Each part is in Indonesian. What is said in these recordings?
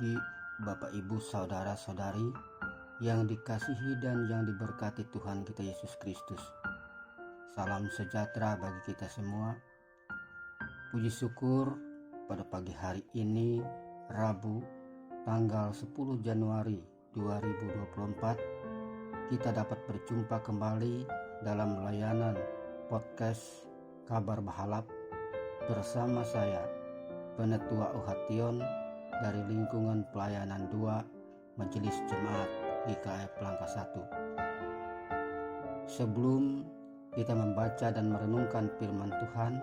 pagi Bapak Ibu Saudara-saudari yang dikasihi dan yang diberkati Tuhan kita Yesus Kristus. Salam sejahtera bagi kita semua. Puji syukur pada pagi hari ini Rabu tanggal 10 Januari 2024 kita dapat berjumpa kembali dalam layanan podcast Kabar Bahalap bersama saya Penetua Uhation dari lingkungan pelayanan 2 Majelis Jemaat GKF Langkah 1. Sebelum kita membaca dan merenungkan firman Tuhan,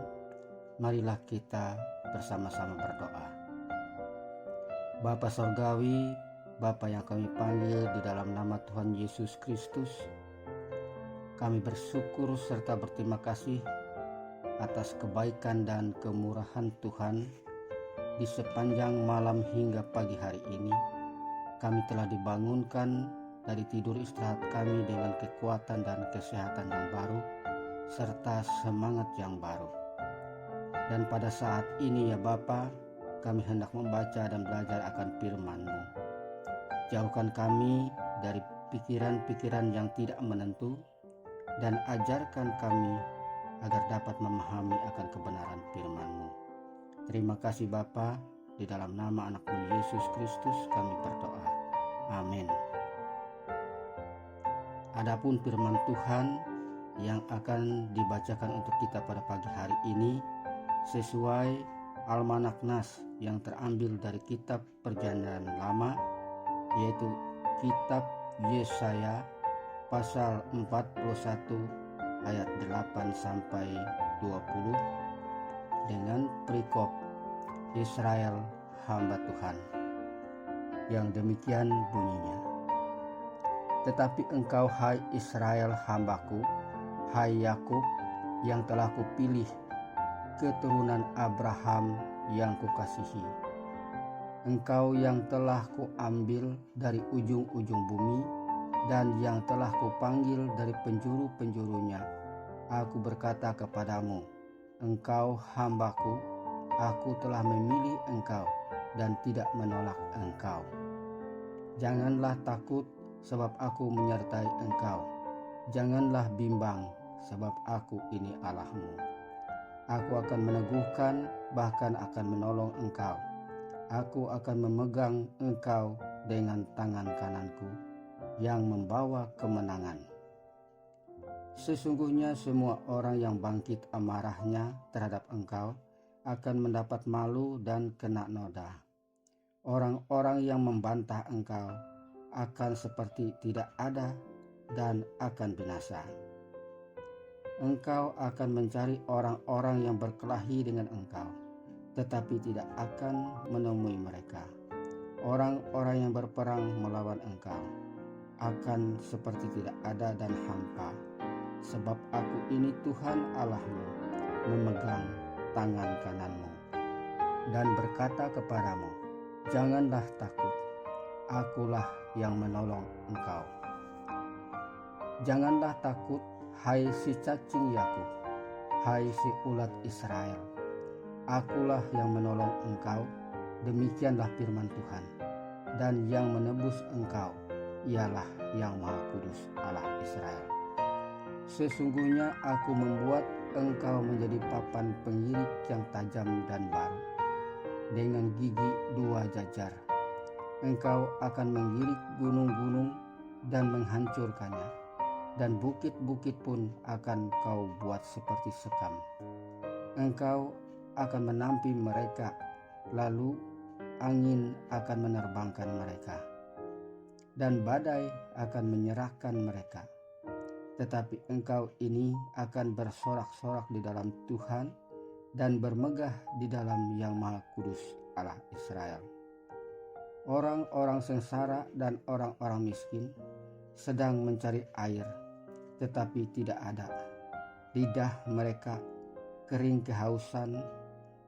marilah kita bersama-sama berdoa. Bapa Sorgawi, Bapa yang kami panggil di dalam nama Tuhan Yesus Kristus, kami bersyukur serta berterima kasih atas kebaikan dan kemurahan Tuhan. Di sepanjang malam hingga pagi hari ini, kami telah dibangunkan dari tidur istirahat kami dengan kekuatan dan kesehatan yang baru, serta semangat yang baru. Dan pada saat ini ya Bapa, kami hendak membaca dan belajar akan firman-Mu. Jauhkan kami dari pikiran-pikiran yang tidak menentu, dan ajarkan kami agar dapat memahami akan kebenaran firman-Mu. Terima kasih Bapa, di dalam nama anak-Mu Yesus Kristus kami berdoa. Amin. Adapun firman Tuhan yang akan dibacakan untuk kita pada pagi hari ini sesuai Almanak Nas yang terambil dari kitab Perjanjian Lama, yaitu kitab Yesaya pasal 41 ayat 8 sampai 20 dengan perikop Israel hamba Tuhan yang demikian bunyinya. Tetapi engkau hai Israel hambaku, hai Yakub yang telah kupilih, keturunan Abraham yang kukasihi. Engkau yang telah kuambil dari ujung-ujung bumi dan yang telah kupanggil dari penjuru-penjurunya. Aku berkata kepadamu, engkau hambaku, aku telah memilih engkau dan tidak menolak engkau. Janganlah takut sebab aku menyertai engkau. Janganlah bimbang sebab aku ini Allahmu. Aku akan meneguhkan, bahkan akan menolong engkau. Aku akan memegang engkau dengan tangan kananku yang membawa kemenangan. Sesungguhnya semua orang yang bangkit amarahnya terhadap engkau akan mendapat malu dan kena noda. Orang-orang yang membantah engkau akan seperti tidak ada dan akan binasa. Engkau akan mencari orang-orang yang berkelahi dengan engkau, tetapi tidak akan menemui mereka. Orang-orang yang berperang melawan engkau akan seperti tidak ada dan hampa. Sebab aku ini Tuhan Allahmu, memegang tangan kananmu dan berkata kepadamu, janganlah takut, akulah yang menolong engkau. Janganlah takut, hai si cacing Yakub, hai si ulat Israel, akulah yang menolong engkau, demikianlah firman Tuhan. Dan yang menebus engkau ialah yang Maha Kudus Allah Israel. Sesungguhnya aku membuat engkau menjadi papan pengirik yang tajam dan baru, dengan gigi 2 jajar. Engkau akan menggirik gunung-gunung dan menghancurkannya, dan bukit-bukit pun akan kau buat seperti sekam. Engkau akan menampi mereka, lalu angin akan menerbangkan mereka, dan badai akan menyerahkan mereka. Tetapi engkau ini akan bersorak-sorak di dalam Tuhan dan bermegah di dalam Yang Maha Kudus Allah Israel. Orang-orang sengsara dan orang-orang miskin sedang mencari air, tetapi tidak ada. Lidah mereka kering kehausan,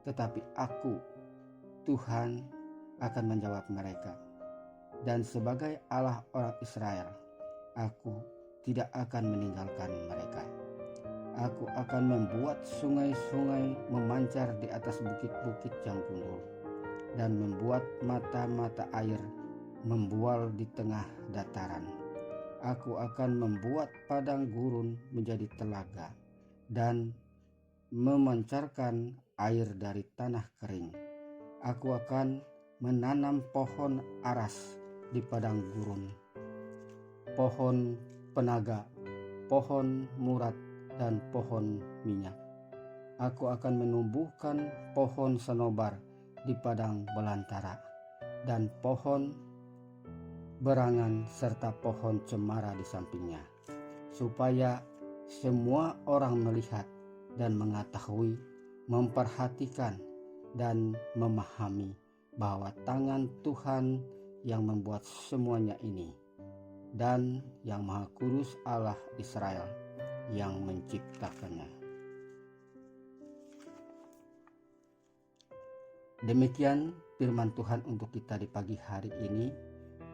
tetapi aku, Tuhan, akan menjawab mereka. Dan sebagai Allah orang Israel, aku tidak akan meninggalkan mereka. Aku akan membuat sungai-sungai memancar di atas bukit-bukit yang gundul. dan membuat mata-mata air membual di tengah dataran. Aku akan membuat padang gurun menjadi telaga dan memancarkan air dari tanah kering. Aku akan menanam pohon aras di padang gurun, pohon penaga, pohon murad, dan pohon minyak. Aku akan menumbuhkan pohon senobar di padang belantara, dan pohon berangan serta pohon cemara di sampingnya, supaya semua orang melihat dan mengetahui, memperhatikan dan memahami bahwa tangan Tuhan yang membuat semuanya ini, dan yang Maha Kudus Allah Israel yang menciptakannya. Demikian firman Tuhan untuk kita di pagi hari ini.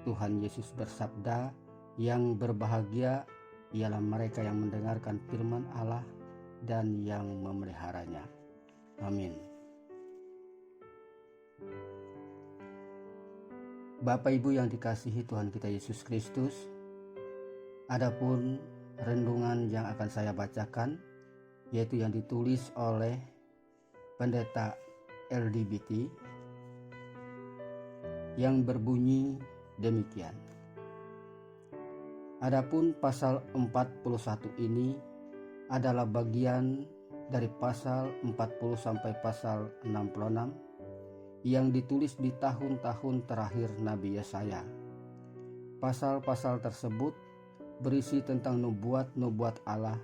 Tuhan Yesus bersabda, yang berbahagia ialah mereka yang mendengarkan firman Allah dan yang memeliharanya. Amin. Bapak Ibu yang dikasihi Tuhan kita Yesus Kristus, adapun renungan yang akan saya bacakan, yaitu yang ditulis oleh pendeta LGBT, yang berbunyi demikian. Adapun pasal 41 ini adalah bagian dari pasal 40 sampai pasal 66 yang ditulis di tahun-tahun terakhir Nabi Yesaya. Pasal-pasal tersebut berisi tentang nubuat-nubuat Allah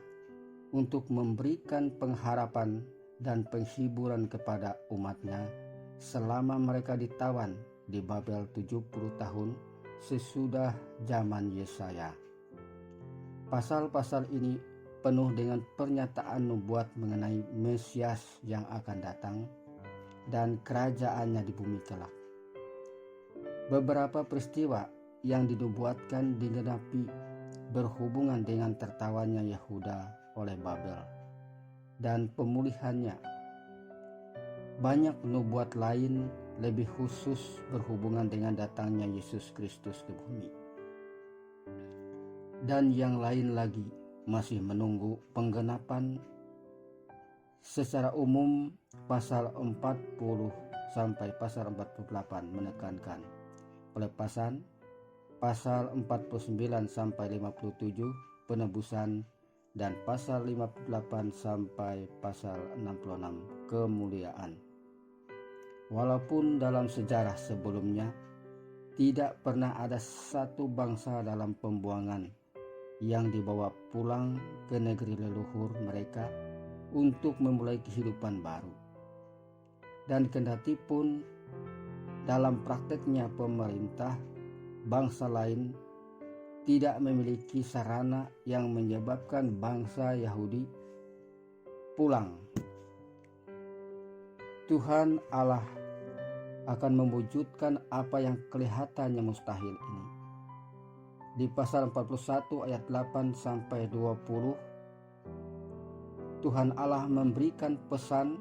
untuk memberikan pengharapan dan penghiburan kepada umatnya selama mereka ditawan di Babel 70 tahun sesudah zaman Yesaya. Pasal-pasal ini penuh dengan pernyataan nubuat mengenai Mesias yang akan datang dan kerajaannya di bumi kelak. Beberapa peristiwa yang dinubuatkan digenapi berhubungan dengan tertawannya Yehuda oleh Babel dan pemulihannya. Banyak nubuat lain lebih khusus berhubungan dengan datangnya Yesus Kristus ke bumi. Dan yang lain lagi masih menunggu penggenapan. Secara umum pasal 40 sampai pasal 48 menekankan pelepasan, pasal 49 sampai 57 penebusan, dan pasal 58 sampai pasal 66 kemuliaan. Walaupun dalam sejarah sebelumnya tidak pernah ada satu bangsa dalam pembuangan yang dibawa pulang ke negeri leluhur mereka untuk memulai kehidupan baru. Dan kendati pun dalam prakteknya pemerintah bangsa lain tidak memiliki sarana yang menyebabkan bangsa Yahudi pulang, Tuhan Allah akan mewujudkan apa yang kelihatannya mustahil ini. Di pasal 41 ayat 8 sampai 20, Tuhan Allah memberikan pesan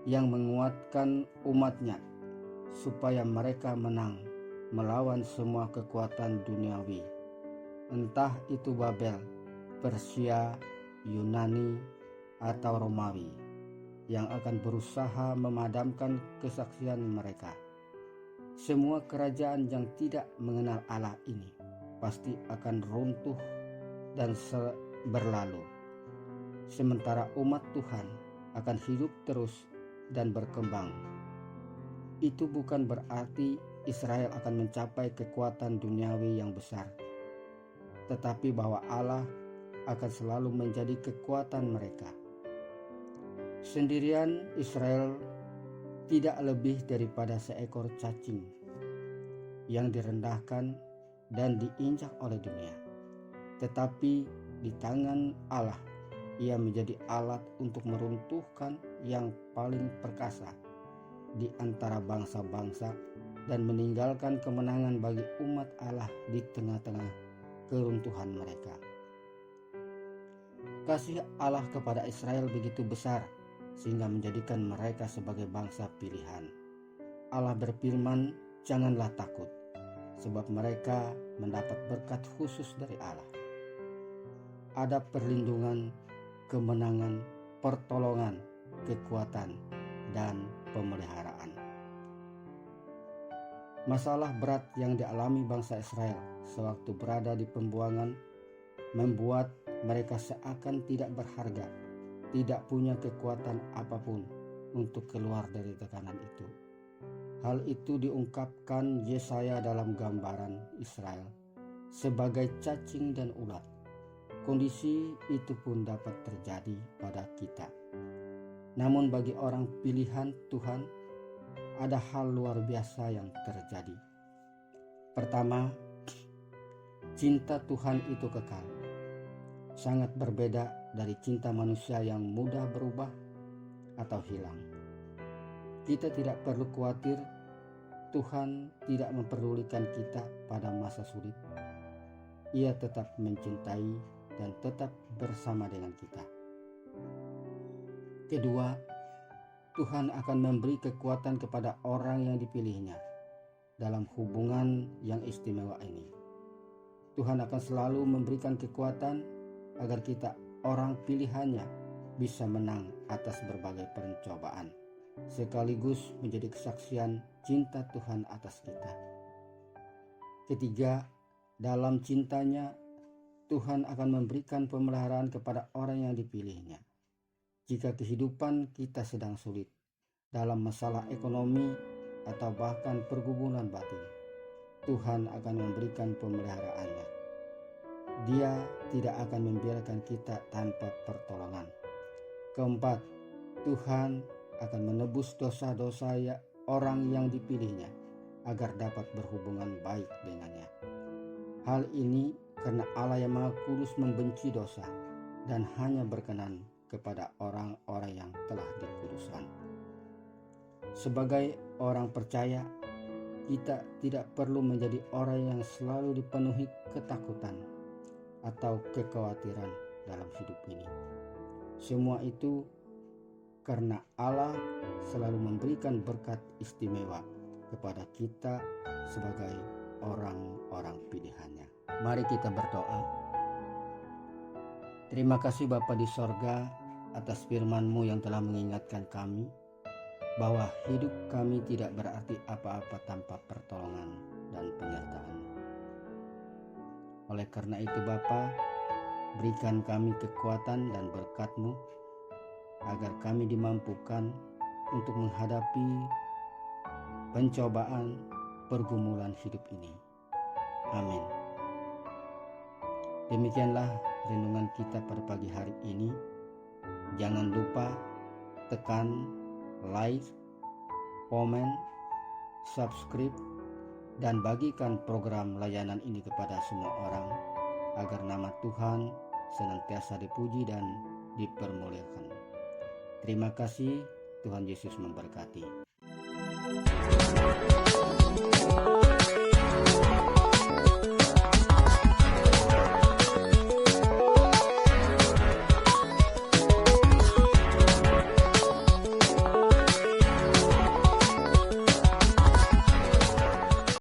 yang menguatkan umatnya supaya mereka menang melawan semua kekuatan duniawi, entah itu Babel, Persia, Yunani, atau Romawi, yang akan berusaha memadamkan kesaksian mereka. Semua kerajaan yang tidak mengenal Allah ini pasti akan runtuh dan berlalu, sementara umat Tuhan akan hidup terus dan berkembang. Itu bukan berarti Israel akan mencapai kekuatan duniawi yang besar, tetapi bahwa Allah akan selalu menjadi kekuatan mereka. Sendirian Israel tidak lebih daripada seekor cacing yang direndahkan dan diinjak oleh dunia. Tetapi di tangan Allah, ia menjadi alat untuk meruntuhkan yang paling perkasa di antara bangsa-bangsa dan meninggalkan kemenangan bagi umat Allah di tengah-tengah keruntuhan mereka. Kasih Allah kepada Israel begitu besar sehingga menjadikan mereka sebagai bangsa pilihan. Allah berfirman, "Janganlah takut, sebab mereka mendapat berkat khusus dari Allah." Ada perlindungan, kemenangan, pertolongan, kekuatan, dan pemeliharaan. Masalah berat yang dialami bangsa Israel sewaktu berada di pembuangan membuat mereka seakan tidak berharga, tidak punya kekuatan apapun untuk keluar dari tekanan itu. Hal itu diungkapkan Yesaya dalam gambaran Israel sebagai cacing dan ulat. Kondisi itu pun dapat terjadi pada kita. Namun bagi orang pilihan Tuhan, ada hal luar biasa yang terjadi. Pertama, cinta Tuhan itu kekal. Sangat berbeda dari cinta manusia yang mudah berubah atau hilang. Kita tidak perlu khawatir, Tuhan tidak memperdulikan kita pada masa sulit. Ia tetap mencintai dan tetap bersama dengan kita. Kedua, Tuhan akan memberi kekuatan kepada orang yang dipilihnya dalam hubungan yang istimewa ini. Tuhan akan selalu memberikan kekuatan agar kita, orang pilihannya, bisa menang atas berbagai pencobaan, sekaligus menjadi kesaksian cinta Tuhan atas kita. Ketiga, dalam cintanya, Tuhan akan memberikan pemeliharaan kepada orang yang dipilihnya. Jika kehidupan kita sedang sulit, dalam masalah ekonomi atau bahkan pergumulan batin, Tuhan akan memberikan pemeliharaannya. Dia tidak akan membiarkan kita tanpa pertolongan. Keempat, Tuhan akan menebus dosa-dosa orang yang dipilihnya agar dapat berhubungan baik dengannya. Hal ini karena Allah yang Maha Kudus membenci dosa dan hanya berkenan kepada orang-orang yang telah dikuduskan. Sebagai orang percaya, kita tidak perlu menjadi orang yang selalu dipenuhi ketakutan atau kekhawatiran dalam hidup ini. Semua itu karena Allah selalu memberikan berkat istimewa kepada kita sebagai orang-orang pilihannya. Mari kita berdoa. Terima kasih Bapa di sorga atas firman-Mu yang telah mengingatkan kami bahwa hidup kami tidak berarti apa-apa tanpa pertolongan dan penyertaan-Mu. Oleh karena itu Bapa, berikan kami kekuatan dan berkat-Mu agar kami dimampukan untuk menghadapi pencobaan pergumulan hidup ini. Amin. Demikianlah renungan kita pada pagi hari ini. Jangan lupa tekan like, komen, subscribe, dan bagikan program layanan ini kepada semua orang agar nama Tuhan senantiasa dipuji dan dipermuliakan. Terima kasih, Tuhan Yesus memberkati.